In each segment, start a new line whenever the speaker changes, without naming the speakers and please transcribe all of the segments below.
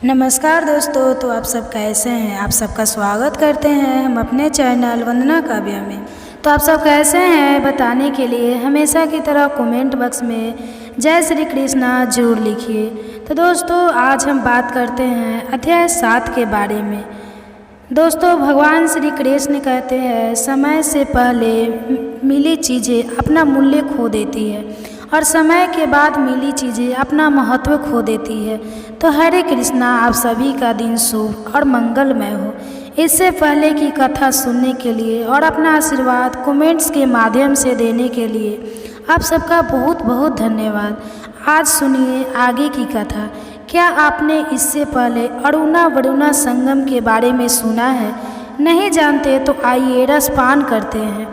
नमस्कार दोस्तों, तो आप सब कैसे हैं। आप सबका स्वागत करते हैं हम अपने चैनल वंदना काव्या में। तो आप सब कैसे हैं बताने के लिए हमेशा की तरह कमेंट बॉक्स में जय श्री कृष्णा जरूर लिखिए। तो दोस्तों आज हम बात करते हैं अध्याय 7 के बारे में। दोस्तों भगवान श्री कृष्ण कहते हैं समय से पहले मिली चीज़ें अपना मूल्य खो देती है और समय के बाद मिली चीज़ें अपना महत्व खो देती है। तो हरे कृष्णा, आप सभी का दिन शुभ और मंगलमय हो। इससे पहले की कथा सुनने के लिए और अपना आशीर्वाद कमेंट्स के माध्यम से देने के लिए आप सबका बहुत बहुत धन्यवाद। आज सुनिए आगे की कथा। क्या आपने इससे पहले अरुणा वरुणा संगम के बारे में सुना है? नहीं जानते तो आइए रसपान करते हैं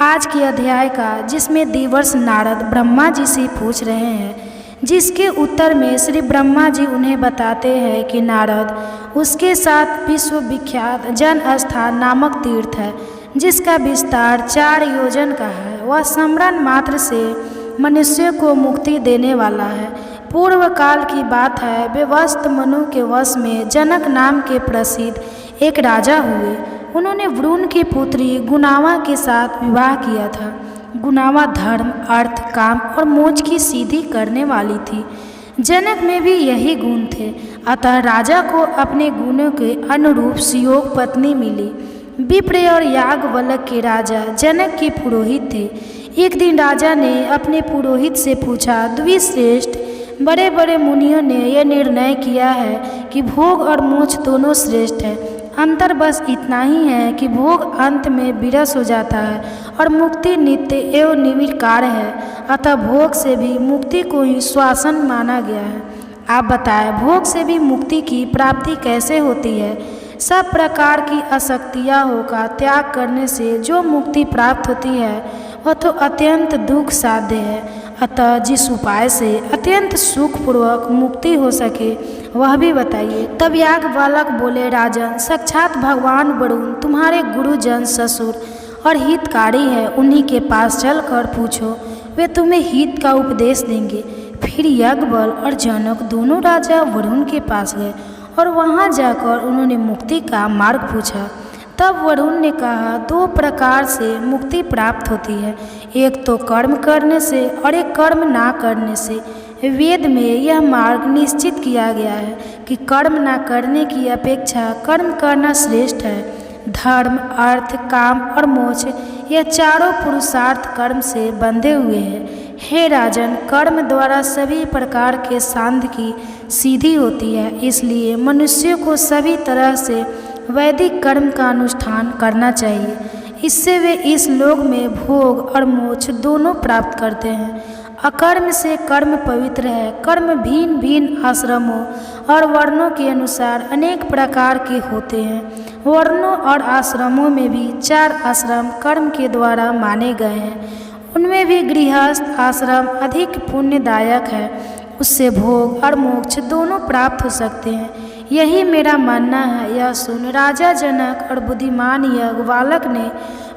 आज के अध्याय का, जिसमें देवर्षि नारद ब्रह्मा जी से पूछ रहे हैं, जिसके उत्तर में श्री ब्रह्मा जी उन्हें बताते हैं कि नारद, उसके साथ विश्व विख्यात जन स्थान नामक तीर्थ है जिसका विस्तार 4 योजन का है। वह स्मरण मात्र से मनुष्य को मुक्ति देने वाला है। पूर्व काल की बात है, वे वस्त मनु के वश में जनक नाम के प्रसिद्ध एक राजा हुए। उन्होंने वरुण की पुत्री गुनावा के साथ विवाह किया था। गुनावा धर्म, अर्थ, काम और मोक्ष की सिद्धि करने वाली थी। जनक में भी यही गुण थे, अतः राजा को अपने गुणों के अनुरूप सुयोग पत्नी मिली। विप्र और याज्ञवल्क्य के राजा जनक के पुरोहित थे। एक दिन राजा ने अपने पुरोहित से पूछा, द्विश्रेष्ठ, बड़े बड़े मुनियों ने यह निर्णय किया है कि भोग और मोक्ष दोनों श्रेष्ठ है। अंतर बस इतना ही है कि भोग अंत में विरस हो जाता है और मुक्ति नित्य एवं निर्विकार है। अतः भोग से भी मुक्ति को ही श्वासन माना गया है। आप बताएं, भोग से भी मुक्ति की प्राप्ति कैसे होती है? सब प्रकार की आसक्तियों का त्याग करने से जो मुक्ति प्राप्त होती है वह तो अत्यंत दुख साध्य है। अतः जिस उपाय से अत्यंत सुखपूर्वक मुक्ति हो सके वह भी बताइए। तब याज्ञवल्क्य बोले, राजन, साक्षात भगवान वरुण तुम्हारे गुरुजन, ससुर और हितकारी है। उन्हीं के पास चलकर पूछो, वे तुम्हें हित का उपदेश देंगे। फिर याज्ञवल्क्य और जनक दोनों राजा वरुण के पास गए और वहां जाकर उन्होंने मुक्ति का मार्ग पूछा। तब वरुण ने कहा, 2 प्रकार से मुक्ति प्राप्त होती है, एक तो कर्म करने से और एक कर्म ना करने से। वेद में यह मार्ग निश्चित किया गया है कि कर्म ना करने की अपेक्षा कर्म करना श्रेष्ठ है। धर्म, अर्थ, काम और मोक्ष यह चारों पुरुषार्थ कर्म से बंधे हुए हैं। हे राजन, कर्म द्वारा सभी प्रकार के सांध की सिद्धि होती है। इसलिए मनुष्य को सभी तरह से वैदिक कर्म का अनुष्ठान करना चाहिए। इससे वे इस लोक में भोग और मोक्ष दोनों प्राप्त करते हैं। अकर्म से कर्म पवित्र है। कर्म भिन्न भिन्न आश्रमों और वर्णों के अनुसार अनेक प्रकार के होते हैं। वर्णों और आश्रमों में भी 4 आश्रम कर्म के द्वारा माने गए हैं। उनमें भी गृहस्थ आश्रम अधिक पुण्यदायक है। उससे भोग और मोक्ष दोनों प्राप्त हो सकते हैं। यही मेरा मानना है। यह सुन राजा जनक और बुद्धिमान याज्ञवल्क्य ने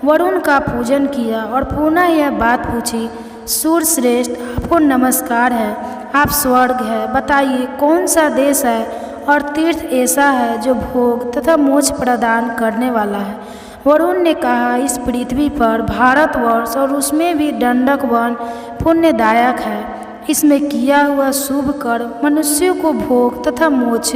वरुण का पूजन किया और पुनः यह बात पूछी, सूर्यश्रेष्ठ, आपको नमस्कार है। आप स्वर्ग है, बताइए कौन सा देश है और तीर्थ ऐसा है जो भोग तथा मोक्ष प्रदान करने वाला है? वरुण ने कहा, इस पृथ्वी पर भारतवर्ष और उसमें भी दंडक वन पुण्यदायक है। इसमें किया हुआ शुभ कर्म मनुष्य को भोग तथा मोक्ष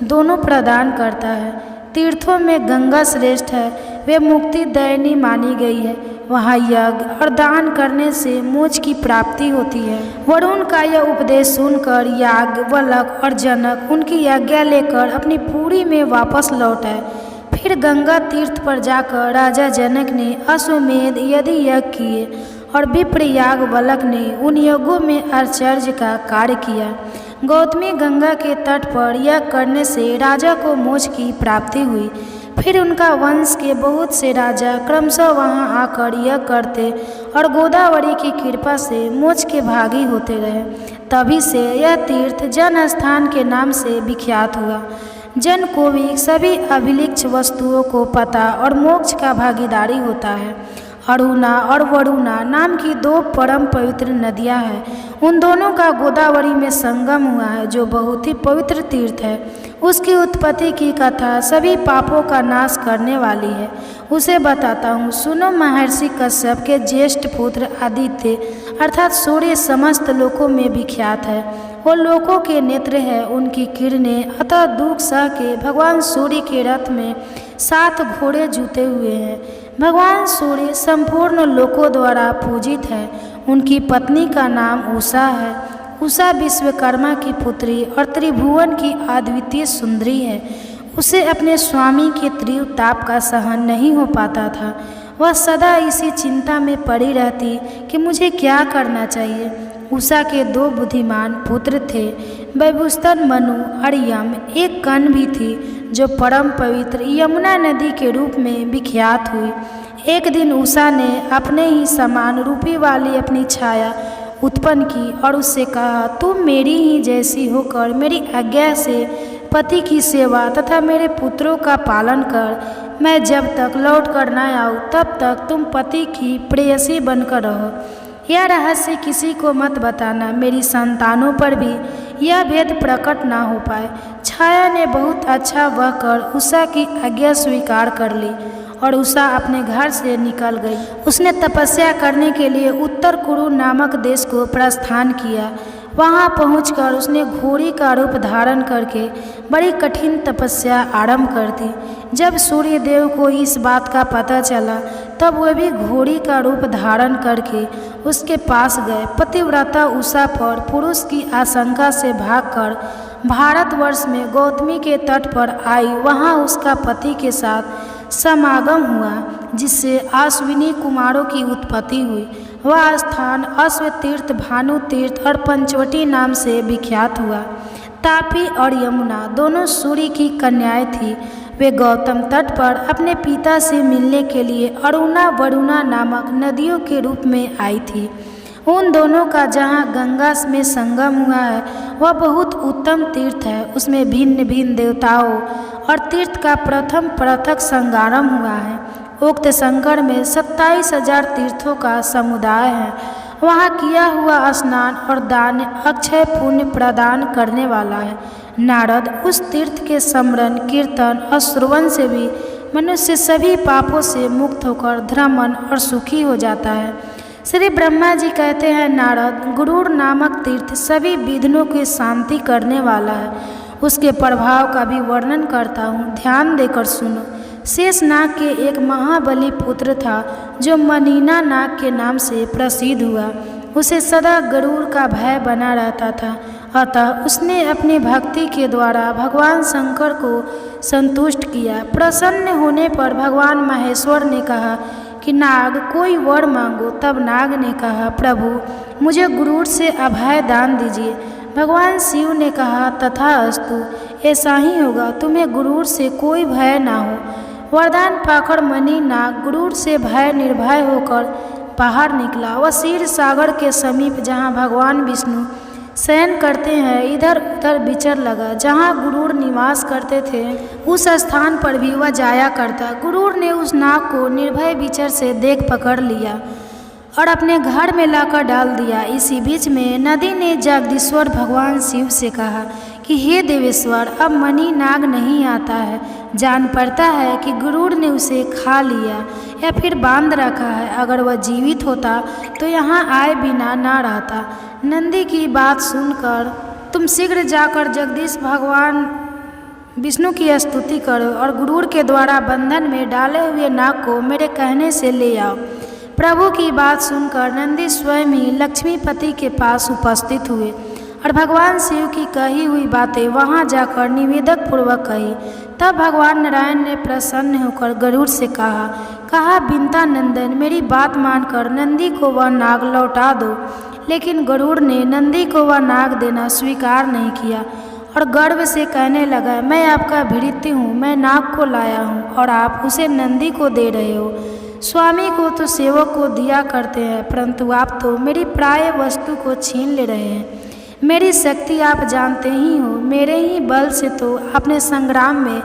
दोनों प्रदान करता है। तीर्थों में गंगा श्रेष्ठ है, वे मुक्ति दायिनी मानी गई है। वहाँ यज्ञ और दान करने से मोक्ष की प्राप्ति होती है। वरुण का यह उपदेश सुनकर याज्ञवल्क्य और जनक उनकी आज्ञा लेकर अपनी पुरी में वापस लौट आए। फिर गंगा तीर्थ पर जाकर राजा जनक ने अश्वमेध यदि यज्ञ किए और विप्र याज्ञवल्क्य ने उन यज्ञों में आश्चर्य का कार्य किया। गौतमी गंगा के तट पर यज्ञ करने से राजा को मोक्ष की प्राप्ति हुई। फिर उनका वंश के बहुत से राजा क्रमशः वहां आकर यज्ञ करते और गोदावरी की कृपा से मोक्ष के भागी होते रहे। तभी से यह तीर्थ जन स्थान के नाम से विख्यात हुआ। जन को भी सभी अभिलिप्त वस्तुओं को पता और मोक्ष का भागीदारी होता है। अरुणा और वरुणा नाम की 2 परम पवित्र नदियां हैं। उन दोनों का गोदावरी में संगम हुआ है, जो बहुत ही पवित्र तीर्थ है। उसकी उत्पत्ति की कथा सभी पापों का नाश करने वाली है। उसे बताता हूँ, सुनो। महर्षि कश्यप के ज्येष्ठ पुत्र आदित्य अर्थात सूर्य समस्त लोकों में विख्यात है। वो लोकों के नेत्र है, उनकी किरणें अतः दुख सह के भगवान सूर्य के रथ में 7 घोड़े जुते हुए हैं। भगवान सूर्य संपूर्ण लोकों द्वारा पूजित है। उनकी पत्नी का नाम उषा है। उषा विश्वकर्मा की पुत्री और त्रिभुवन की अद्वितीय सुंदरी है। उसे अपने स्वामी के तीव्र ताप का सहन नहीं हो पाता था। वह सदा इसी चिंता में पड़ी रहती कि मुझे क्या करना चाहिए। उषा के 2 बुद्धिमान पुत्र थे, वैभुस्तर मनु और यम। एक कन भी थी जो परम पवित्र यमुना नदी के रूप में विख्यात हुई। एक दिन उषा ने अपने ही समान रूपी वाली अपनी छाया उत्पन्न की और उससे कहा, तुम मेरी ही जैसी होकर मेरी आज्ञा से पति की सेवा तथा मेरे पुत्रों का पालन कर। मैं जब तक लौट कर न आऊँ तब तक तुम पति की प्रेयसी बनकर रहो। यह रहस्य किसी को मत बताना, मेरी संतानों पर भी यह भेद प्रकट ना हो पाए। छाया ने बहुत अच्छा वह कर उषा की आज्ञा स्वीकार कर ली और उषा अपने घर से निकल गई। उसने तपस्या करने के लिए उत्तर कुरु नामक देश को प्रस्थान किया। वहां पहुंचकर उसने घोड़ी का रूप धारण करके बड़ी कठिन तपस्या आरंभ कर दी। जब सूर्य देव को इस बात का पता चला तब वह भी घोड़ी का रूप धारण करके उसके पास गए। पतिव्रता उषा पर पुरुष की आशंका से भागकर भारतवर्ष में गौतमी के तट पर आई। वहां उसका पति के साथ समागम हुआ जिससे अश्विनी कुमारों की उत्पत्ति हुई। वह स्थान अश्व तीर्थ, भानु तीर्थ और पंचवटी नाम से विख्यात हुआ। तापी और यमुना दोनों सूर्य की कन्याएं थीं। वे गौतम तट पर अपने पिता से मिलने के लिए अरुणा वरुणा नामक नदियों के रूप में आई थी। उन दोनों का जहाँ गंगा में संगम हुआ है वह बहुत उत्तम तीर्थ है। उसमें भिन्न भिन्न देवताओं और तीर्थ का प्रथम पृथक संगम हुआ है। उक्त संकर में 27,000 तीर्थों का समुदाय है। वहाँ किया हुआ स्नान और दान अक्षय पुण्य प्रदान करने वाला है। नारद उस तीर्थ के स्मरण, कीर्तन और श्रवण से भी मनुष्य सभी पापों से मुक्त होकर धर्मन और सुखी हो जाता है। श्री ब्रह्मा जी कहते हैं, नारद, गुरूर नामक तीर्थ सभी विघ्नों की शांति करने वाला है। उसके प्रभाव का भी वर्णन करता हूँ, ध्यान देकर सुनो। शेषनाग के एक महाबली पुत्र था जो मनीना नाग के नाम से प्रसिद्ध हुआ। उसे सदा गरुड़ का भय बना रहता था। अतः उसने अपनी भक्ति के द्वारा भगवान शंकर को संतुष्ट किया। प्रसन्न होने पर भगवान महेश्वर ने कहा कि नाग, कोई वर मांगो। तब नाग ने कहा, प्रभु, मुझे गरुड़ से अभय दान दीजिए। भगवान शिव ने कहा, तथास्तु, ऐसा ही होगा। तुम्हें गरुड़ से कोई भय ना हो। वरदान पाकर मणि नाग गरुड़ से भय निर्भय होकर बाहर निकला। वह क्षीर सागर के समीप जहाँ भगवान विष्णु शयन करते हैं इधर उधर विचर लगा। जहाँ गरुड़ निवास करते थे उस स्थान पर भी वह जाया करता। गरुड़ ने उस नाग को निर्भय विचर से देख पकड़ लिया और अपने घर में लाकर डाल दिया। इसी बीच में नदी ने जगदीश्वर भगवान शिव से कहा कि हे देवेश्वर, अब मणि नाग नहीं आता है। जान पड़ता है कि गरुड़ ने उसे खा लिया या फिर बांध रखा है। अगर वह जीवित होता तो यहाँ आए बिना ना रहता। नंदी की बात सुनकर तुम शीघ्र जाकर जगदीश भगवान विष्णु की स्तुति करो और गरुड़ के द्वारा बंधन में डाले हुए नाग को मेरे कहने से ले आओ। प्रभु की बात सुनकर नंदी स्वयं ही लक्ष्मीपति के पास उपस्थित हुए और भगवान शिव की कही हुई बातें वहां जाकर निवेदक पूर्वक कही। तब भगवान नारायण ने प्रसन्न होकर गरुड़ से कहा, बिंता नंदन, मेरी बात मानकर नंदी को वह नाग लौटा दो। लेकिन गरुड़ ने नंदी को वह नाग देना स्वीकार नहीं किया और गर्व से कहने लगा, मैं आपका भृत्य हूँ, मैं नाग को लाया हूँ और आप उसे नंदी को दे रहे हो। स्वामी को तो सेवक को दिया करते हैं, परंतु आप तो मेरी प्राय वस्तु को छीन ले रहे हैं। मेरी शक्ति आप जानते ही हो। मेरे ही बल से तो आपने संग्राम में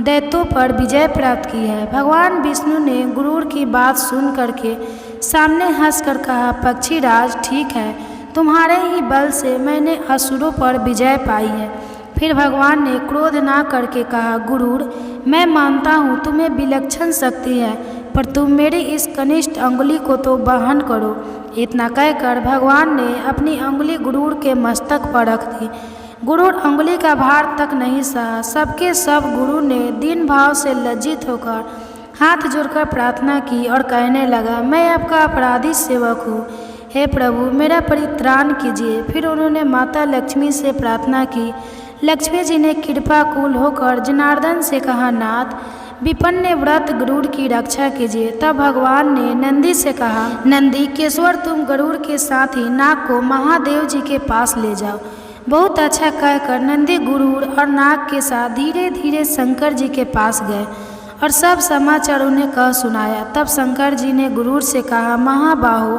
दैत्यों पर विजय प्राप्त की है। भगवान विष्णु ने गरुड़ की बात सुन करके सामने हंसकर कहा, पक्षीराज, ठीक है, तुम्हारे ही बल से मैंने असुरों पर विजय पाई है। फिर भगवान ने क्रोध ना करके कहा, गुरुड़, मैं मानता हूँ तुम्हें विलक्षण शक्ति है, पर तुम मेरी इस कनिष्ठ अंगुली को तो वहन करो। इतना कहकर भगवान ने अपनी अंगुली गुरुड़ के मस्तक पर रख दी। गुरुड़ अंगुली का भार तक नहीं सहा। सबके सब गुरु ने दीन भाव से लज्जित होकर हाथ जोड़कर प्रार्थना की और कहने लगा, मैं आपका अपराधी सेवक हूँ, हे प्रभु मेरा परित्राण कीजिए। फिर उन्होंने माता लक्ष्मी से प्रार्थना की। लक्ष्मी जी ने कृपाकुल होकर जनार्दन से कहा, नाथ, विपन्न व्रत गरुड़ की रक्षा कीजिए। तब भगवान ने नंदी से कहा, नंदी केश्वर, तुम गरुड़ के साथ ही नाग को महादेव जी के पास ले जाओ। बहुत अच्छा कहकर नंदी गरुड़ और नाग के साथ धीरे धीरे शंकर जी के पास गए और सब समाचार उन्हें कह सुनाया। तब शंकर जी ने गरुड़ से कहा, महाबाहो,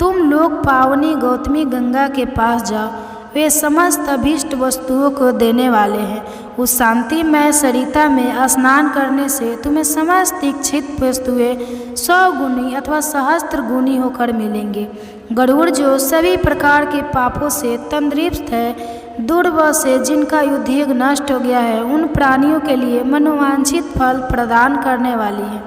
तुम लोग पावनी गौतमी गंगा के पास जाओ, वे समस्त अभीष्ट वस्तुओं को देने वाले हैं। उस शांतिमय सरिता में स्नान करने से तुम्हें समस्त इच्छित वस्तुएं 100 गुनी अथवा सहस्त्र गुनी होकर मिलेंगे। गरुड़ जो सभी प्रकार के पापों से तंद्रिप्त है, दुर्व से जिनका युद्ध नष्ट हो गया है, उन प्राणियों के लिए मनोवांछित फल प्रदान करने वाली है।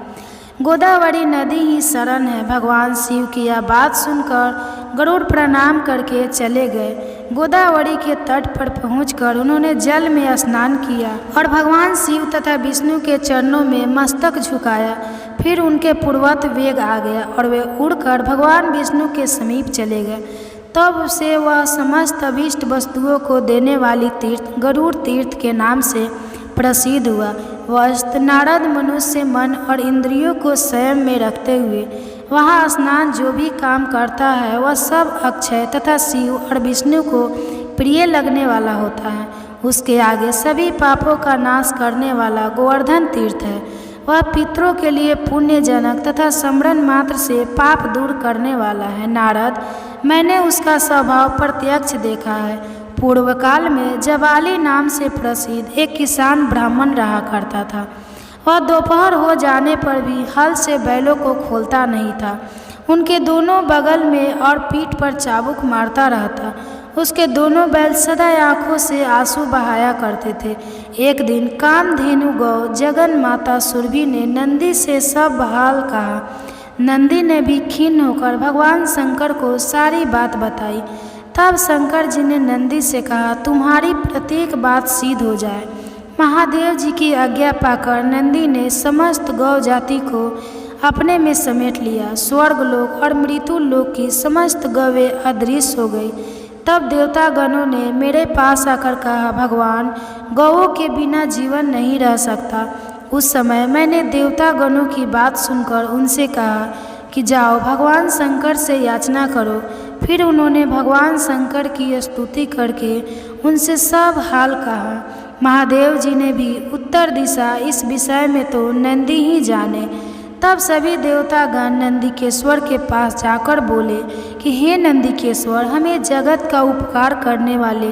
गोदावरी नदी ही शरण है। भगवान शिव की यह बात सुनकर गरुड़ प्रणाम करके चले गए। गोदावरी के तट पर पहुंचकर उन्होंने जल में स्नान किया और भगवान शिव तथा विष्णु के चरणों में मस्तक झुकाया। फिर उनके पूर्वत वेग आ गया और वे उड़कर भगवान विष्णु के समीप चले गए। तब से वह समस्त अभीष्ट वस्तुओं को देने वाली तीर्थ गरुड़ तीर्थ के नाम से प्रसिद्ध हुआ। वह नारद मनुष्य मन और इंद्रियों को स्वयं में रखते हुए वहाँ स्नान जो भी काम करता है, वह सब अक्षय तथा शिव और विष्णु को प्रिय लगने वाला होता है। उसके आगे सभी पापों का नाश करने वाला गोवर्धन तीर्थ है। वह पितरों के लिए पुण्यजनक तथा स्मरण मात्र से पाप दूर करने वाला है। नारद, मैंने उसका स्वभाव प्रत्यक्ष देखा है। पूर्व काल में जबाली नाम से प्रसिद्ध एक किसान ब्राह्मण रहा करता था। वह दोपहर हो जाने पर भी हल से बैलों को खोलता नहीं था। उनके दोनों बगल में और पीठ पर चाबुक मारता रहता। उसके दोनों बैल सदा आंखों से आंसू बहाया करते थे। एक दिन कामधेनु गौ जगन माता सुरभि ने नंदी से सब हाल कहा। नंदी ने भी खिन्न होकर भगवान शंकर को सारी बात बताई। तब शंकर जी ने नंदी से कहा, तुम्हारी प्रत्येक बात सिद्ध हो जाए। महादेव जी की आज्ञा पाकर नंदी ने समस्त गौ जाति को अपने में समेट लिया। स्वर्ग लोक और मृत्यु लोक की समस्त गौएं अदृश्य हो गई। तब देवता गणों ने मेरे पास आकर कहा, भगवान, गौओं के बिना जीवन नहीं रह सकता। उस समय मैंने देवता गणों की बात सुनकर उनसे कहा कि जाओ भगवान शंकर से याचना करो। फिर उन्होंने भगवान शंकर की स्तुति करके उनसे सब हाल कहा। महादेव जी ने भी उत्तर दिशा, इस विषय में तो नंदी ही जाने। तब सभी देवतागण नंदीकेश्वर के पास जाकर बोले कि हे नंदीकेश्वर, हमें जगत का उपकार करने वाले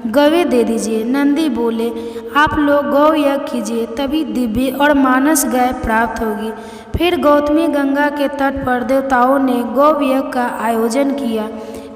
गौएं दे दीजिए। नंदी बोले, आप लोग गौ यज्ञ कीजिए, तभी दिव्य और मानस गाय प्राप्त होगी। फिर गौतमी गंगा के तट पर देवताओं ने गौ यज्ञ का आयोजन किया।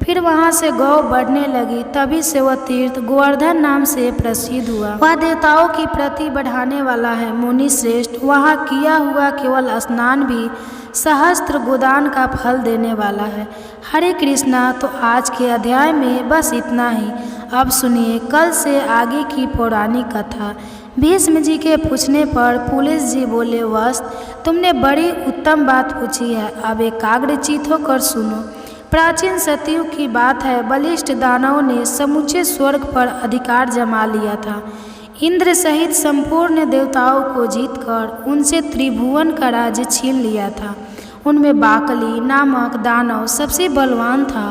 फिर वहाँ से गौ बढ़ने लगी। तभी से वह तीर्थ गोवर्धन नाम से प्रसिद्ध हुआ। वह देवताओं की प्रति बढ़ाने वाला है। मुनि श्रेष्ठ, वहाँ किया हुआ केवल स्नान भी सहस्त्र गोदान का फल देने वाला है। हरे कृष्णा। तो आज के अध्याय में बस इतना ही। अब सुनिए कल से आगे की पौराणिक कथा। भीष्म जी के पूछने पर पुलिस जी बोले, वस्त, तुमने बड़ी उत्तम बात पूछी है, अब एकाग्रचित्त होकर सुनो। प्राचीन सतयुग की बात है। बलिष्ठ दानवों ने समूचे स्वर्ग पर अधिकार जमा लिया था। इंद्र सहित संपूर्ण देवताओं को जीतकर उनसे त्रिभुवन का राज्य छीन लिया था। उनमें बाकली नामक दानव सबसे बलवान था।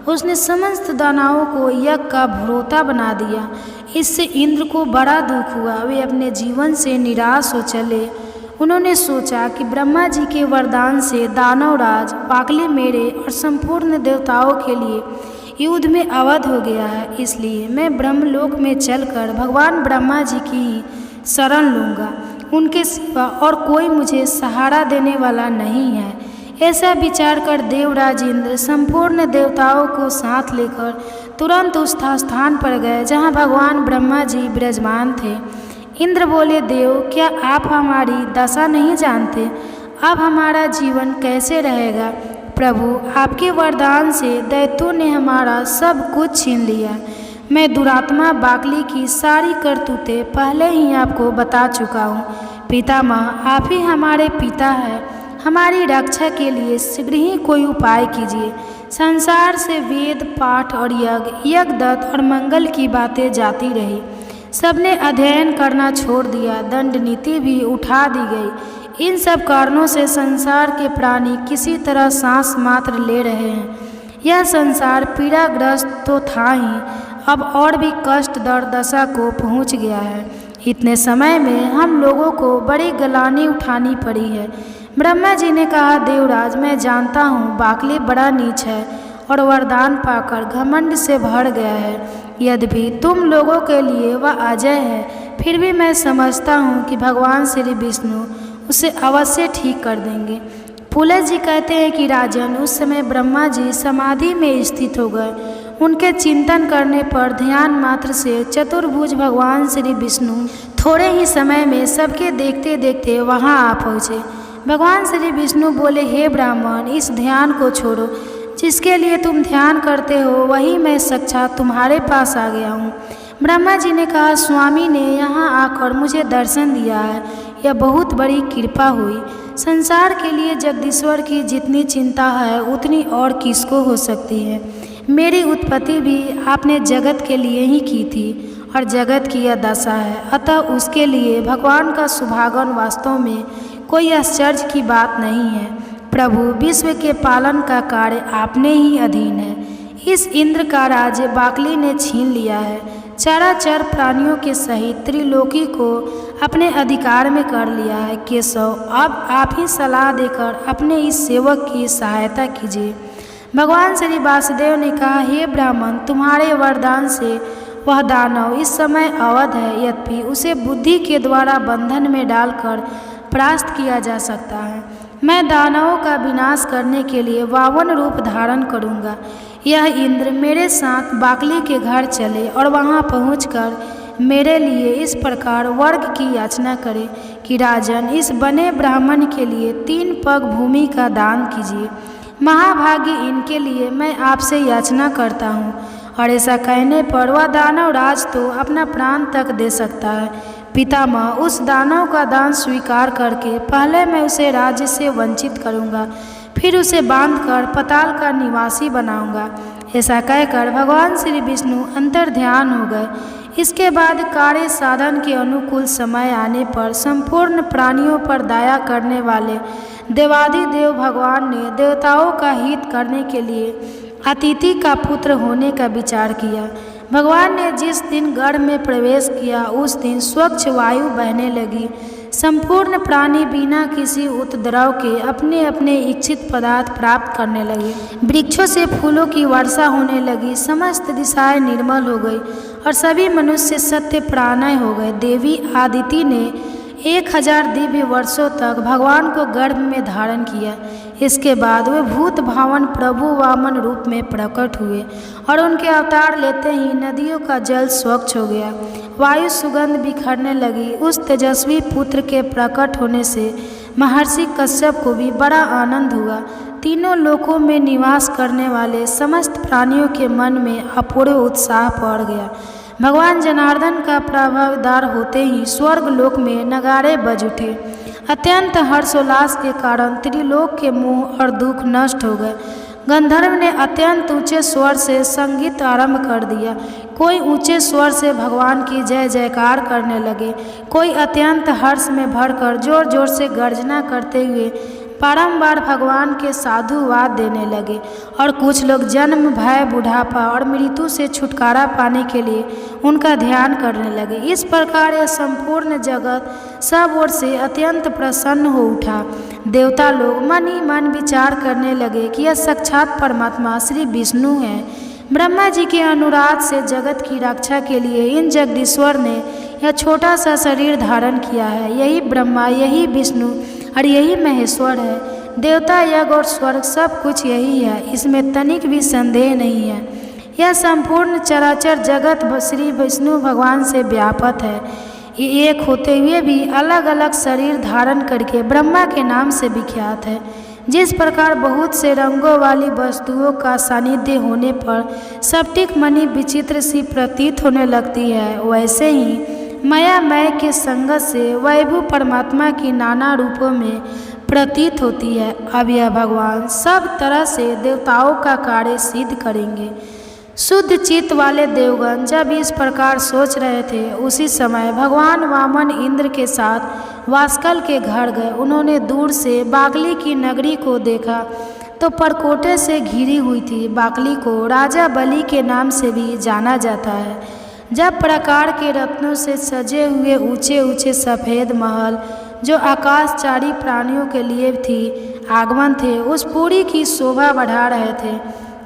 उसने समस्त दानवों को यज्ञ का भरोता बना दिया। इससे इंद्र को बड़ा दुख हुआ। वे अपने जीवन से निराश हो चले। उन्होंने सोचा कि ब्रह्मा जी के वरदान से दानवराज बाकली मेरे और संपूर्ण देवताओं के लिए युद्ध में अवध हो गया है, इसलिए मैं ब्रह्मलोक में चलकर भगवान ब्रह्मा जी की ही शरण लूँगा। उनके सिवा और कोई मुझे सहारा देने वाला नहीं है। ऐसा विचार कर देवराज इंद्र संपूर्ण देवताओं को साथ लेकर तुरंत उस स्थान पर गए जहाँ भगवान ब्रह्मा जी विराजमान थे। इंद्र बोले, देव, क्या आप हमारी दशा नहीं जानते? अब हमारा जीवन कैसे रहेगा? प्रभु, आपके वरदान से दैत्यों ने हमारा सब कुछ छीन लिया। मैं दुरात्मा बाकली की सारी करतूतें पहले ही आपको बता चुका हूँ। पितामह, आप ही हमारे पिता हैं। हमारी रक्षा के लिए शीघ्र ही कोई उपाय कीजिए। संसार से वेद पाठ और यज्ञदत्त और मंगल की बातें जाती रही। सबने अध्ययन करना छोड़ दिया, दंड नीति भी उठा दी गई। इन सब कारणों से संसार के प्राणी किसी तरह सांस मात्र ले रहे हैं। यह संसार पीड़ाग्रस्त तो था ही, अब और भी कष्ट दशा को पहुंच गया है। इतने समय में हम लोगों को बड़ी गलानी उठानी पड़ी है। ब्रह्मा जी ने कहा, देवराज, मैं जानता हूँ बाकली बड़ा नीच है और वरदान पाकर घमंड से भर गया है। यद्यपि तुम लोगों के लिए वह अजय है, फिर भी मैं समझता हूँ कि भगवान श्री विष्णु उसे अवश्य ठीक कर देंगे। पुलह जी कहते हैं कि राजन, उस समय ब्रह्मा जी समाधि में स्थित हो गए। उनके चिंतन करने पर ध्यान मात्र से चतुर्भुज भगवान श्री विष्णु थोड़े ही समय में सबके देखते देखते वहां आ पहुँचे। भगवान श्री विष्णु बोले, हे ब्राह्मण, इस ध्यान को छोड़ो। जिसके लिए तुम ध्यान करते हो वही मैं साक्षात तुम्हारे पास आ गया हूँ। ब्रह्मा जी ने कहा, स्वामी ने यहाँ आकर मुझे दर्शन दिया है, यह बहुत बड़ी कृपा हुई। संसार के लिए जगदीश्वर की जितनी चिंता है उतनी और किसको हो सकती है। मेरी उत्पत्ति भी आपने जगत के लिए ही की थी और जगत की यह दशा है, अतः उसके लिए भगवान का सुभागन वास्तव में कोई आश्चर्य की बात नहीं है। प्रभु, विश्व के पालन का कार्य आपने ही अधीन है। इस इंद्र का राज्य बाकली ने छीन लिया है। चराचर प्राणियों के सहित त्रिलोकी को अपने अधिकार में कर लिया है। केशव, अब आप ही सलाह देकर अपने इस सेवक की सहायता कीजिए। भगवान श्री वासुदेव ने कहा, हे ब्राह्मण, तुम्हारे वरदान से वह दानव इस समय अवध है, यद्यपि उसे बुद्धि के द्वारा बंधन में डालकर परास्त किया जा सकता है। मैं दानवों का विनाश करने के लिए 52 रूप धारण करूंगा। यह इंद्र मेरे साथ बाकली के घर चले और वहां पहुंचकर मेरे लिए इस प्रकार वर्ग की याचना करे कि राजन, इस बने ब्राह्मण के लिए 3 पग भूमि का दान कीजिए। महाभागी इनके लिए मैं आपसे याचना करता हूँ। और ऐसा कहने पर वह दानव राज तो अपना प्राण तक दे सकता है। पितामह, उस दानव का दान स्वीकार करके पहले मैं उसे राज्य से वंचित करूँगा, फिर उसे बांधकर पताल का निवासी बनाऊंगा। ऐसा कहकर भगवान श्री विष्णु अंतर ध्यान हो गए। इसके बाद कार्य साधन के अनुकूल समय आने पर संपूर्ण प्राणियों पर दया करने वाले देवादिदेव भगवान ने देवताओं का हित करने के लिए अतिथि का पुत्र होने का विचार किया। भगवान ने जिस दिन गढ़ में प्रवेश किया उस दिन स्वच्छ वायु बहने लगी। संपूर्ण प्राणी बिना किसी उपद्रव के अपने अपने इच्छित पदार्थ प्राप्त करने लगे। वृक्षों से फूलों की वर्षा होने लगी। समस्त दिशाएं निर्मल हो गई और सभी मनुष्य सत्य प्राणय हो गए। देवी आदिति ने 1000 दिव्य वर्षों तक भगवान को गर्भ में धारण किया। इसके बाद वे भूत भावन प्रभु वामन रूप में प्रकट हुए और उनके अवतार लेते ही नदियों का जल स्वच्छ हो गया। वायु सुगंध बिखरने लगी। उस तेजस्वी पुत्र के प्रकट होने से महर्षि कश्यप को भी बड़ा आनंद हुआ। तीनों लोकों में निवास करने वाले समस्त प्राणियों के मन में अपूर्व उत्साह बढ़ गया। भगवान जनार्दन का प्रभावदार होते ही स्वर्ग लोक में नगाड़े बज उठे। अत्यंत हर्षोल्लास के कारण त्रिलोक के मोह और दुख नष्ट हो गए। गंधर्व ने अत्यंत ऊंचे स्वर से संगीत आरंभ कर दिया। कोई ऊंचे स्वर से भगवान की जय जयकार करने लगे, कोई अत्यंत हर्ष में भरकर जोर जोर से गर्जना करते हुए बारंबार भगवान के साधुवाद देने लगे और कुछ लोग जन्म, भय, बुढ़ापा और मृत्यु से छुटकारा पाने के लिए उनका ध्यान करने लगे। इस प्रकार यह संपूर्ण जगत सब ओर से अत्यंत प्रसन्न हो उठा। देवता लोग मन ही मन विचार करने लगे कि यह साक्षात परमात्मा श्री विष्णु हैं। ब्रह्मा जी के अनुराग से जगत की रक्षा के लिए इन जगदीश्वर ने यह छोटा सा शरीर धारण किया है। यही ब्रह्मा, यही विष्णु और यही महेश्वर है देवता, यज्ञ और स्वर्ग सब कुछ यही है, इसमें तनिक भी संदेह नहीं है। यह संपूर्ण चराचर जगत श्री विष्णु भगवान से व्यापक है। ये एक होते हुए भी अलग अलग शरीर धारण करके ब्रह्मा के नाम से विख्यात है। जिस प्रकार बहुत से रंगों वाली वस्तुओं का सानिध्य होने पर स्फटिक मणि विचित्र सी प्रतीत होने लगती है, वैसे ही माया मय के संगत से वैभव परमात्मा की नाना रूपों में प्रतीत होती है। अब यह भगवान सब तरह से देवताओं का कार्य सिद्ध करेंगे। शुद्ध चित्त वाले देवगण जब इस प्रकार सोच रहे थे, उसी समय भगवान वामन इंद्र के साथ वास्कल के घर गए। उन्होंने दूर से बाकली की नगरी को देखा तो परकोटे से घिरी हुई थी। बाकली को राजा बलि के नाम से भी जाना जाता है। जब प्रकार के रत्नों से सजे हुए ऊंचे ऊंचे सफ़ेद महल जो आकाशचारी प्राणियों के लिए थी आगमन थे, उस पूरी की शोभा बढ़ा रहे थे।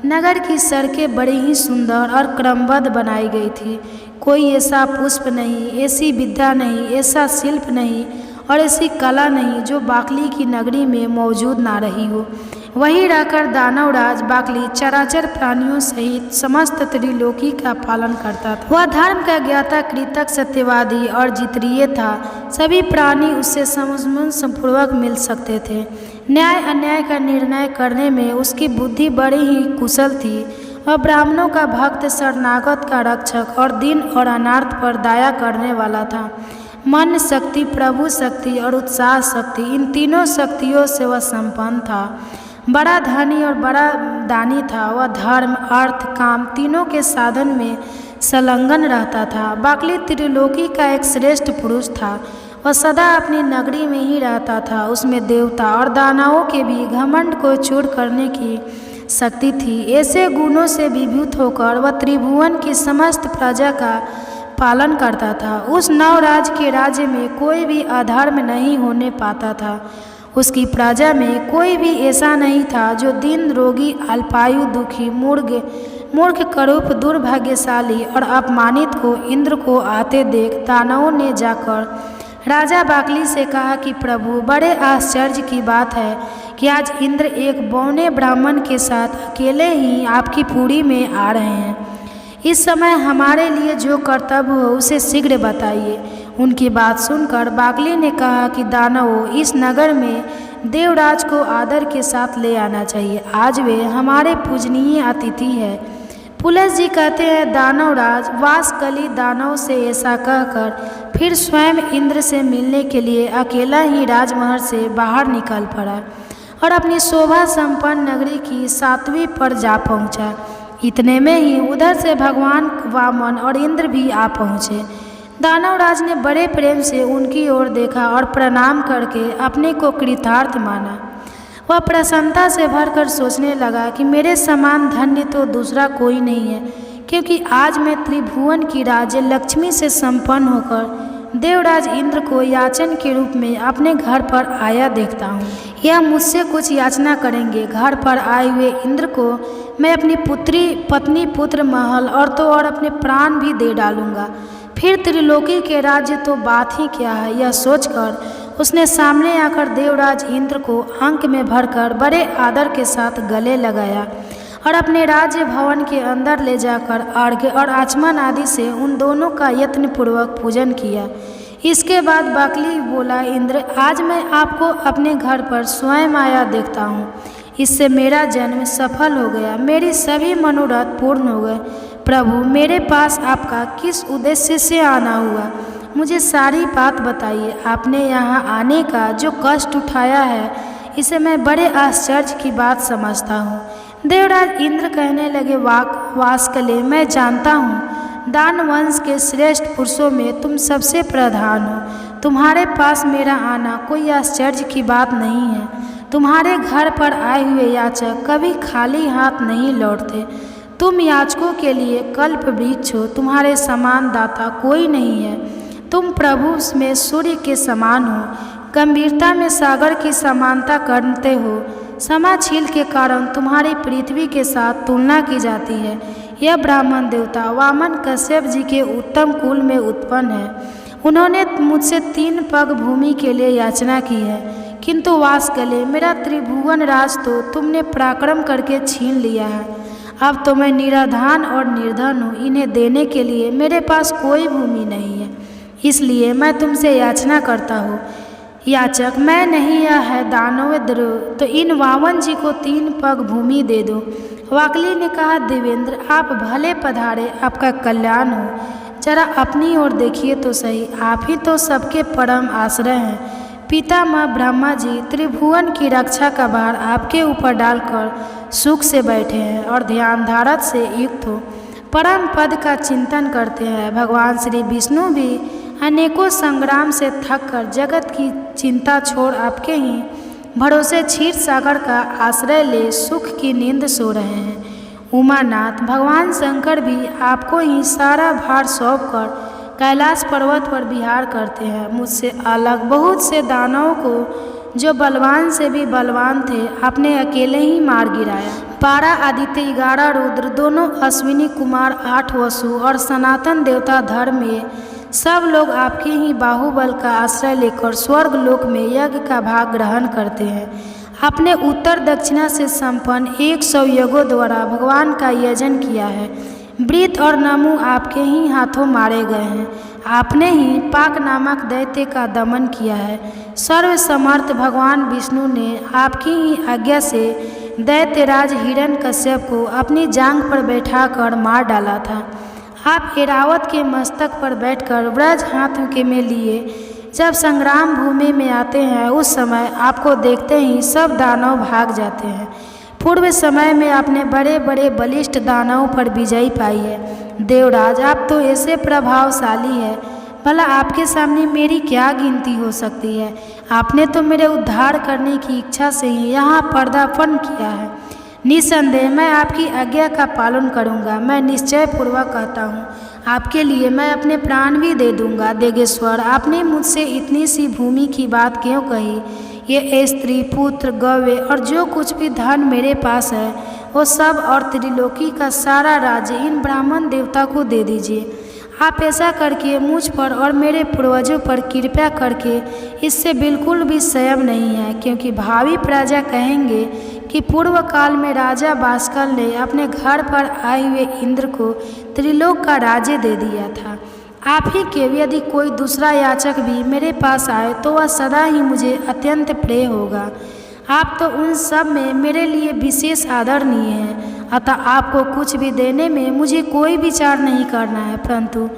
नगर की सड़कें बड़ी ही सुंदर और क्रमबद्ध बनाई गई थी। कोई ऐसा पुष्प नहीं, ऐसी विद्या नहीं, ऐसा शिल्प नहीं और ऐसी कला नहीं जो बाकली की नगरी में मौजूद ना रही हो। वहीं रहकर दानवराज बाकली चराचर प्राणियों सहित समस्त त्रिलोकी का पालन करता था। वह धर्म का ज्ञाता, कृतज्ञ, सत्यवादी और जितरिय था। सभी प्राणी उससे समपूर्वक मिल सकते थे। न्याय अन्याय का निर्णय करने में उसकी बुद्धि बड़ी ही कुशल थी। वह ब्राह्मणों का भक्त, शरणागत का रक्षक और दीन और अनार्थ पर दया करने वाला था। मन शक्ति, प्रभु शक्ति और उत्साह शक्ति, इन तीनों शक्तियों से वह संपन्न था। बड़ा धनी और बड़ा दानी था। वह धर्म, अर्थ, काम तीनों के साधन में संलग्न रहता था। बाकली त्रिलोकी का एक श्रेष्ठ पुरुष था। वह सदा अपनी नगरी में ही रहता था। उसमें देवता और दानवों के भी घमंड को चूर करने की शक्ति थी। ऐसे गुणों से विभूत होकर वह त्रिभुवन की समस्त प्रजा का पालन करता था। उस नवराज के राज्य में कोई भी अधर्म नहीं होने पाता था। उसकी प्रजा में कोई भी ऐसा नहीं था जो दीन, रोगी, अल्पायु, दुखी, मूर्ख, करूप, दुर्भाग्यशाली और अपमानित को इंद्र को आते देख दानवों ने जाकर राजा बाकली से कहा कि प्रभु, बड़े आश्चर्य की बात है कि आज इंद्र एक बौने ब्राह्मण के साथ अकेले ही आपकी पुरी में आ रहे हैं। इस समय हमारे लिए जो कर्तव्य हो उसे शीघ्र बताइए। उनकी बात सुनकर बाकली ने कहा कि दानवों, इस नगर में देवराज को आदर के साथ ले आना चाहिए। आज वे हमारे पूजनीय अतिथि है। पुलस जी कहते हैं, दानवराज वास्कली दानव से ऐसा कहकर फिर स्वयं इंद्र से मिलने के लिए अकेला ही राजमहल से बाहर निकल पड़ा और अपनी शोभा संपन्न नगरी की 7वीं पर जा पहुंचा। इतने में ही उधर से भगवान वामन और इंद्र भी आ पहुँचे। दानवराज ने बड़े प्रेम से उनकी ओर देखा और प्रणाम करके अपने को कृतार्थ माना। वह प्रसन्नता से भरकर सोचने लगा कि मेरे समान धन्य तो दूसरा कोई नहीं है, क्योंकि आज मैं त्रिभुवन की राज्य लक्ष्मी से संपन्न होकर देवराज इंद्र को याचन के रूप में अपने घर पर आया देखता हूँ। यह मुझसे कुछ याचना करेंगे। घर पर आए हुए इंद्र को मैं अपनी पत्नी, पुत्र, महल और अपने प्राण भी दे डालूंगा। फिर त्रिलोकी के राज्य तो बात ही क्या है। यह सोचकर उसने सामने आकर देवराज इंद्र को अंक में भरकर बड़े आदर के साथ गले लगाया और अपने राज्य भवन के अंदर ले जाकर अर्घ्य और आचमन आदि से उन दोनों का यत्नपूर्वक पूजन किया। इसके बाद बाकली बोला, इंद्र, आज मैं आपको अपने घर पर स्वयं आया देखता हूँ। इससे मेरा जन्म सफल हो गया, मेरी सभी मनोरथ पूर्ण हो गए। प्रभु, मेरे पास आपका किस उद्देश्य से आना हुआ, मुझे सारी बात बताइए। आपने यहाँ आने का जो कष्ट उठाया है, इसे मैं बड़े आश्चर्य की बात समझता हूँ। देवराज इंद्र कहने लगे, वास्कले, मैं जानता हूँ दान वंश के श्रेष्ठ पुरुषों में तुम सबसे प्रधान हो। तुम्हारे पास मेरा आना कोई आश्चर्य की बात नहीं है। तुम्हारे घर पर आए हुए याचक कभी खाली हाथ नहीं लौटते। तुम याचकों के लिए कल्प वृक्ष हो। तुम्हारे समान दाता कोई नहीं है। तुम प्रभु में सूर्य के समान हो, गंभीरता में सागर की समानता करते हो। समाछील के कारण तुम्हारी पृथ्वी के साथ तुलना की जाती है। यह ब्राह्मण देवता वामन कश्यप जी के उत्तम कुल में उत्पन्न है। उन्होंने मुझसे 3 पग भूमि के लिए याचना की है किंतु वात्सल्य मेरा त्रिभुवन राज तो तुमने पराक्रम करके छीन लिया है। अब तो मैं निराधान और निर्धन हूँ, इन्हें देने के लिए मेरे पास कोई भूमि नहीं है। इसलिए मैं तुमसे याचना करता हूँ, याचक मैं नहीं, यह है दानव द्रोह, तो इन वामन जी को 3 पग भूमि दे दो। वाकली ने कहा, देवेंद्र आप भले पधारे, आपका कल्याण हो। जरा अपनी ओर देखिए तो सही, आप ही तो सबके परम आश्रय हैं। पितामह ब्रह्मा जी त्रिभुवन की रक्षा का भार आपके ऊपर डालकर सुख से बैठे हैं और ध्यान धारत से युक्त हो परम पद का चिंतन करते हैं। भगवान श्री विष्णु भी अनेकों संग्राम से थक कर जगत की चिंता छोड़ आपके ही भरोसे क्षीर सागर का आश्रय ले सुख की नींद सो रहे हैं। उमानाथ भगवान शंकर भी आपको ही सारा भार सौंप कर कैलाश पर्वत पर विहार करते हैं। मुझसे अलग बहुत से दानवों को जो बलवान से भी बलवान थे आपने अकेले ही मार गिराया। 12 आदित्य, 11 रुद्र, दोनों अश्विनी कुमार, 8 वसु और सनातन देवता धर्म में सब लोग आपके ही बाहुबल का आश्रय लेकर स्वर्ग लोक में यज्ञ का भाग ग्रहण करते हैं। आपने उत्तर दक्षिणा से संपन्न 100 यज्ञों द्वारा भगवान का यजन किया है। वृत्त और नमु आपके ही हाथों मारे गए हैं। आपने ही पाक नामक दैत्य का दमन किया है। सर्वसमर्थ भगवान विष्णु ने आपकी ही आज्ञा से दैत्यराज हिरण्यकश्यप को अपनी जांघ पर बैठाकर मार डाला था। आप ऐरावत के मस्तक पर बैठकर ब्रज हाथों के में लिए जब संग्राम भूमि में आते हैं, उस समय आपको देखते ही सब दानव भाग जाते हैं। पूर्व समय में आपने बड़े बड़े बलिष्ठ दानवों पर विजय पाई है। देवराज आप तो ऐसे प्रभावशाली है, भला आपके सामने मेरी क्या गिनती हो सकती है। आपने तो मेरे उद्धार करने की इच्छा से ही यहाँ पर्दापण किया है। निसंदेह मैं आपकी आज्ञा का पालन करूँगा। मैं निश्चय पूर्वक कहता हूँ, आपके लिए मैं अपने प्राण भी दे दूँगा। देगेश्वर आपने मुझसे इतनी सी भूमि की बात क्यों कही। ये स्त्री, पुत्र, गव्य और जो कुछ भी धन मेरे पास है वो सब और त्रिलोकी का सारा राज्य इन ब्राह्मण देवता को दे दीजिए। आप ऐसा करके मुझ पर और मेरे पूर्वजों पर कृपया करके इससे बिल्कुल भी संयम नहीं है, क्योंकि भावी प्रजा कहेंगे कि पूर्व काल में राजा भास्कर ने अपने घर पर आए हुए इंद्र को त्रिलोक का राज्य दे दिया था। आप ही के यदि कोई दूसरा याचक भी मेरे पास आए तो वह सदा ही मुझे अत्यंत प्रिय होगा। आप तो उन सब में मेरे लिए विशेष आदरणीय हैं, अतः आपको कुछ भी देने में मुझे कोई विचार नहीं करना है। परंतु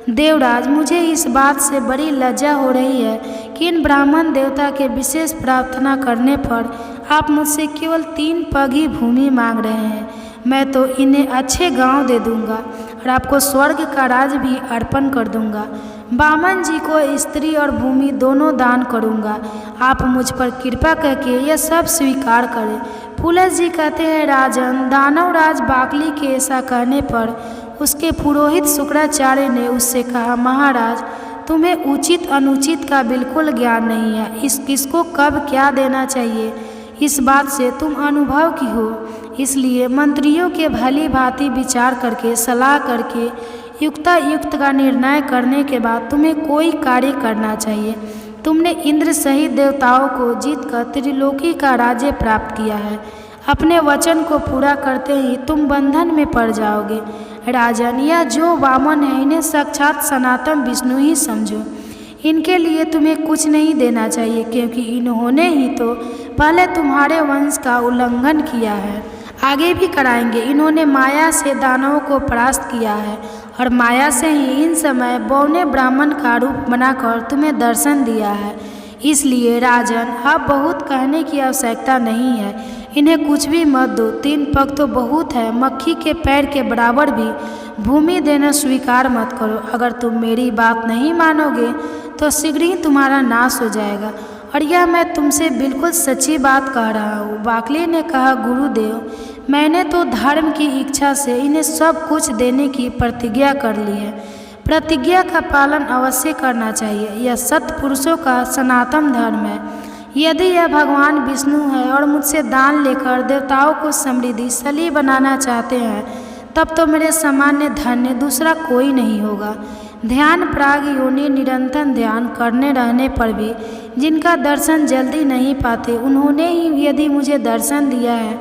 देवराज मुझे इस बात से बड़ी लज्जा हो रही है कि इन ब्राह्मण देवता के विशेष प्रार्थना करने पर आप मुझसे केवल 3 पग ही भूमि मांग रहे हैं। मैं तो इन्हें अच्छे गांव दे दूंगा और आपको स्वर्ग का राज भी अर्पण कर दूंगा। वामन जी को स्त्री और भूमि दोनों दान करूंगा। आप मुझ पर कृपा करके यह सब स्वीकार करें। पुलस जी कहते हैं, राजन दानवराज बाकली के ऐसा कहने पर उसके पुरोहित शुक्राचार्य ने उससे कहा, महाराज तुम्हें उचित अनुचित का बिल्कुल ज्ञान नहीं है। किसको कब क्या देना चाहिए इस बात से तुम अनुभव की हो, इसलिए मंत्रियों के भली भांति विचार करके सलाह करके युक्तायुक्त का निर्णय करने के बाद तुम्हें कोई कार्य करना चाहिए। तुमने इंद्र सहित देवताओं को जीतकर त्रिलोकी का राज्य प्राप्त किया है। अपने वचन को पूरा करते ही तुम बंधन में पड़ जाओगे। राजन यह जो वामन है इन्हें साक्षात सनातन विष्णु ही समझो। इनके लिए तुम्हें कुछ नहीं देना चाहिए, क्योंकि इन्होंने ही तो पहले तुम्हारे वंश का उल्लंघन किया है, आगे भी कराएंगे। इन्होंने माया से दानवों को परास्त किया है और माया से ही इन समय बौने ब्राह्मण का रूप बनाकर तुम्हें दर्शन दिया है। इसलिए राजन अब बहुत कहने की आवश्यकता नहीं है, इन्हें कुछ भी मत दो। 3 पग तो बहुत है, मक्खी के पैर के बराबर भी भूमि देना स्वीकार मत करो। अगर तुम मेरी बात नहीं मानोगे तो शीघ्र ही तुम्हारा नाश हो जाएगा, और यह मैं तुमसे बिल्कुल सच्ची बात कह रहा हूँ। बाकली ने कहा, गुरुदेव मैंने तो धर्म की इच्छा से इन्हें सब कुछ देने की प्रतिज्ञा कर ली है। प्रतिज्ञा का पालन अवश्य करना चाहिए, यह सत्पुरुषों का सनातन धर्म है। यदि यह भगवान विष्णु है और मुझसे दान लेकर देवताओं को समृद्धिशाली बनाना चाहते हैं, तब तो मेरे सामान्य धन्य दूसरा कोई नहीं होगा। ध्यान प्राग योनि निरंतर ध्यान करने रहने पर भी जिनका दर्शन जल्दी नहीं पाते, उन्होंने ही यदि मुझे दर्शन दिया है,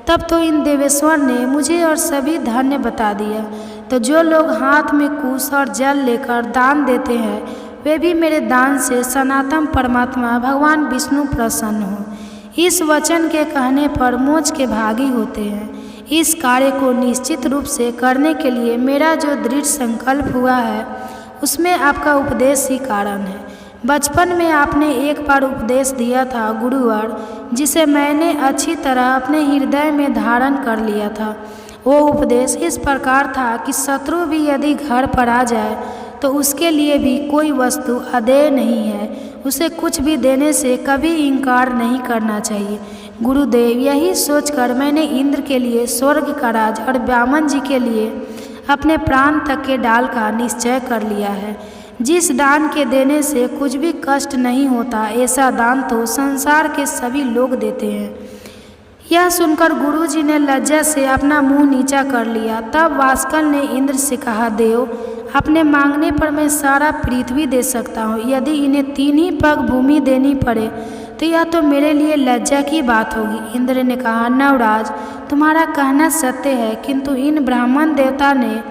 तब तो इन देवेश्वर ने मुझे और सभी धन्य बता दिया। तो जो लोग हाथ में कुश और जल लेकर दान देते हैं, वे भी मेरे दान से सनातन परमात्मा भगवान विष्णु प्रसन्न हो। इस वचन के कहने पर मोक्ष के भागी होते हैं। इस कार्य को निश्चित रूप से करने के लिए मेरा जो दृढ़ संकल्प हुआ है, उसमें आपका उपदेश ही कारण है। बचपन में आपने एक बार उपदेश दिया था गुरुवर, जिसे मैंने अच्छी तरह अपने हृदय में धारण कर लिया था। वो उपदेश इस प्रकार था कि शत्रु भी यदि घर पर आ जाए तो उसके लिए भी कोई वस्तु अदेय नहीं है, उसे कुछ भी देने से कभी इनकार नहीं करना चाहिए। गुरुदेव, यही सोचकर मैंने इंद्र के लिए स्वर्ग का राज और वामन जी के लिए अपने प्राण तक के डाल का निश्चय कर लिया है। जिस दान के देने से कुछ भी कष्ट नहीं होता, ऐसा दान तो संसार के सभी लोग देते हैं। यह सुनकर गुरुजी ने लज्जा से अपना मुंह नीचा कर लिया। तब वास्कल ने इंद्र से कहा, देव, अपने मांगने पर मैं सारा पृथ्वी दे सकता हूँ। यदि इन्हें 3 ही पग भूमि देनी पड़े तो यह तो मेरे लिए लज्जा की बात होगी। इंद्र ने कहा, नवराज, तुम्हारा कहना सत्य है, किंतु इन ब्राह्मण देवता ने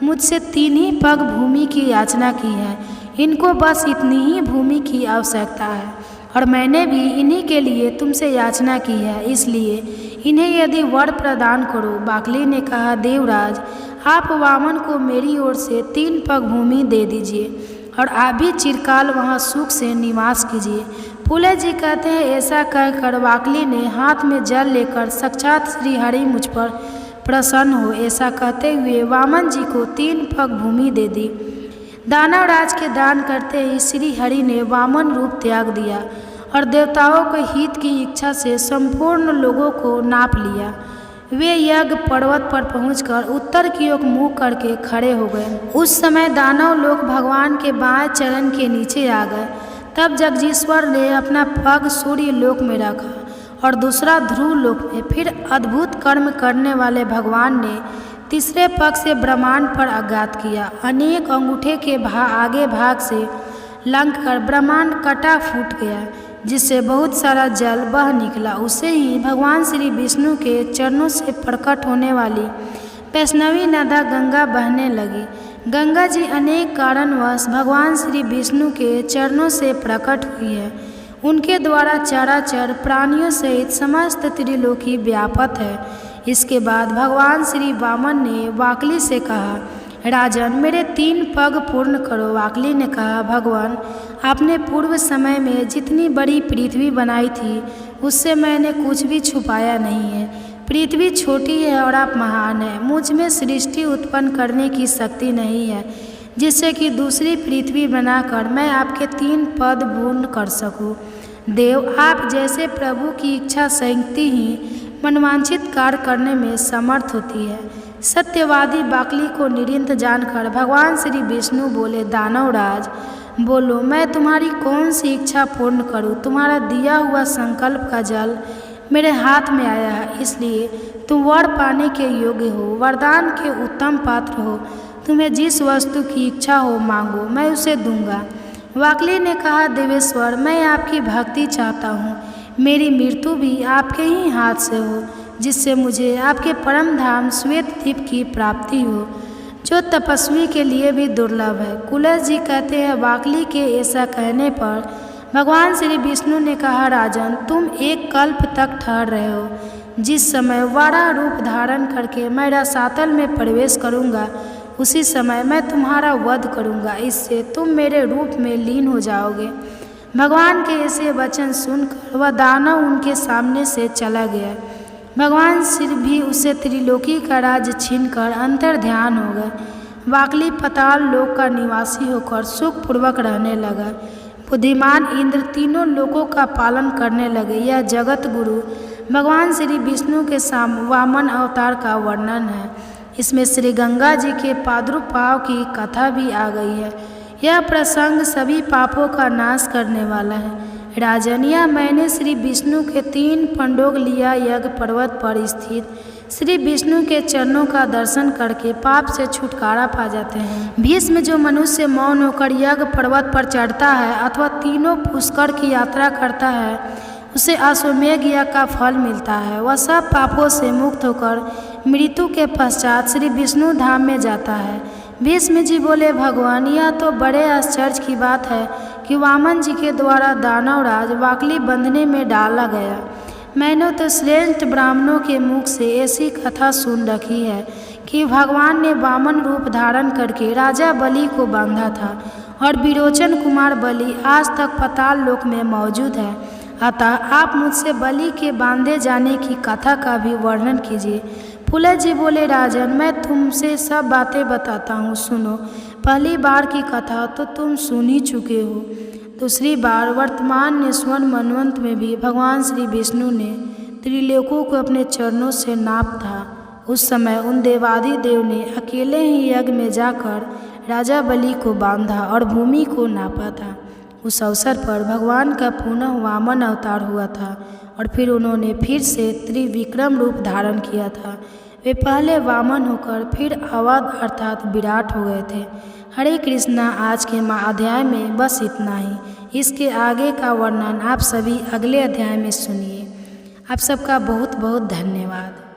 मुझसे 3 ही पग भूमि की याचना की है। इनको बस इतनी ही भूमि की आवश्यकता है और मैंने भी इन्हीं के लिए तुमसे याचना की है, इसलिए इन्हें यदि वर प्रदान करो। बाकली ने कहा, देवराज, आप वामन को मेरी ओर से 3 पग भूमि दे दीजिए और आप भी चिरकाल वहाँ सुख से निवास कीजिए। फूले जी कहते हैं, ऐसा कहकर वाकली ने हाथ में जल लेकर साक्षात श्री हरि मुझ पर प्रसन्न हो, ऐसा कहते हुए वामन जी को 3 पग भूमि दे दी। दानवराज के दान करते ही श्री हरि ने वामन रूप त्याग दिया और देवताओं के हित की इच्छा से संपूर्ण लोगों को नाप लिया। वे यज्ञ पर्वत पर पहुंचकर उत्तर की ओर मुँह करके खड़े हो गए। उस समय दानव लोग भगवान के बाएं चरण के नीचे आ गए। तब जगदीश्वर ने अपना पग सूर्य लोक में रखा और दूसरा ध्रुव लोक में। फिर अद्भुत कर्म करने वाले भगवान ने तीसरे पग से ब्रह्मांड पर आघात किया। अनेक अंगूठे के आगे भाग से लंघ कर ब्रह्मांड कटा फूट गया, जिससे बहुत सारा जल बह निकला। उसे ही भगवान श्री विष्णु के चरणों से प्रकट होने वाली वैष्णवी नदा गंगा बहने लगी। गंगा जी अनेक कारणवश भगवान श्री विष्णु के चरणों से प्रकट हुई है। उनके द्वारा चराचर प्राणियों सहित समस्त त्रिलोकी व्यापत है। इसके बाद भगवान श्री वामन ने वाकली से कहा, राजन, मेरे 3 पग पूर्ण करो। वाकली ने कहा, भगवान, आपने पूर्व समय में जितनी बड़ी पृथ्वी बनाई थी, उससे मैंने कुछ भी छुपाया नहीं है। पृथ्वी छोटी है और आप महान हैं। मुझ में सृष्टि उत्पन्न करने की शक्ति नहीं है, जिससे कि दूसरी पृथ्वी बनाकर मैं आपके 3 पद पूर्ण कर सकूं। देव, आप जैसे प्रभु की इच्छा शक्ति ही मनवांछित कार्य करने में समर्थ होती है। सत्यवादी बाकली को निरिंत जानकर भगवान श्री विष्णु बोले, दानवराज, बोलो, मैं तुम्हारी कौन सी इच्छा पूर्ण करूं? तुम्हारा दिया हुआ संकल्प का जल मेरे हाथ में आया है, इसलिए तुम वर पाने के योग्य हो, वरदान के उत्तम पात्र हो। तुम्हें जिस वस्तु की इच्छा हो मांगो, मैं उसे दूंगा। वाकली ने कहा, देवेश्वर, मैं आपकी भक्ति चाहता हूँ। मेरी मृत्यु भी आपके ही हाथ से हो, जिससे मुझे आपके परम धाम श्वेत द्वीप की प्राप्ति हो, जो तपस्वी के लिए भी दुर्लभ है। कुलस जी कहते हैं, वाकली के ऐसा कहने पर भगवान श्री विष्णु ने कहा, राजन, तुम 1 कल्प तक ठहर रहे हो। जिस समय वारा रूप धारण करके मैं रसातल में प्रवेश करूंगा, उसी समय मैं तुम्हारा वध करूंगा। इससे तुम मेरे रूप में लीन हो जाओगे। भगवान के ऐसे वचन सुनकर वह दानव उनके सामने से चला गया। भगवान श्री भी उसे त्रिलोकी का राज्य छीनकर अंतर ध्यान हो गए। वाकली पाताल लोक का निवासी होकर सुखपूर्वक रहने लगा। बुद्धिमान इंद्र तीनों लोकों का पालन करने लगे। यह जगत गुरु भगवान श्री विष्णु के वामन अवतार का वर्णन है। इसमें श्री गंगा जी के प्रादुर्भाव की कथा भी आ गई है। यह प्रसंग सभी पापों का नाश करने वाला है। राजन, यह मैंने श्री विष्णु के 3 पंडोग लिया यज्ञ पर्वत पर स्थित श्री विष्णु के चरणों का दर्शन करके पाप से छुटकारा पा जाते हैं। भीष्म, जो मनुष्य मौन होकर यज्ञ पर्वत पर चढ़ता है अथवा तीनों पुष्कर की यात्रा करता है, उसे अश्वमेध यज्ञ का फल मिलता है। वह सब पापों से मुक्त होकर मृत्यु के पश्चात श्री विष्णु धाम में जाता है। भीष्म जी बोले, भगवान, यह तो बड़े आश्चर्य की बात है कि वामन जी के द्वारा दानवराज वाकली बंधने में डाला गया। मैंने तो श्रेष्ठ ब्राह्मणों के मुख से ऐसी कथा सुन रखी है कि भगवान ने वामन रूप धारण करके राजा बलि को बांधा था और विरोचन कुमार बलि आज तक पाताल लोक में मौजूद है। अतः आप मुझसे बलि के बांधे जाने की कथा का भी वर्णन कीजिए। फूले जी बोले, राजन, मैं तुमसे सब बातें बताता हूँ, सुनो। पहली बार की कथा तो तुम सुन ही चुके हो। दूसरी बार वर्तमान ने स्वर्ण मनवंत में भी भगवान श्री विष्णु ने त्रिलोकों को अपने चरणों से नाप था। उस समय उन देवाधिदेव ने अकेले ही यज्ञ में जाकर राजा बलि को बांधा और भूमि को नापा था। उस अवसर पर भगवान का पुनः वामन अवतार हुआ था और फिर उन्होंने फिर से त्रिविक्रम रूप धारण किया था। वे पहले वामन होकर फिर अवध अर्थात विराट हो गए थे। हरे कृष्णा। आज के अध्याय में बस इतना ही। इसके आगे का वर्णन आप सभी अगले अध्याय में सुनिए। आप सबका बहुत बहुत धन्यवाद।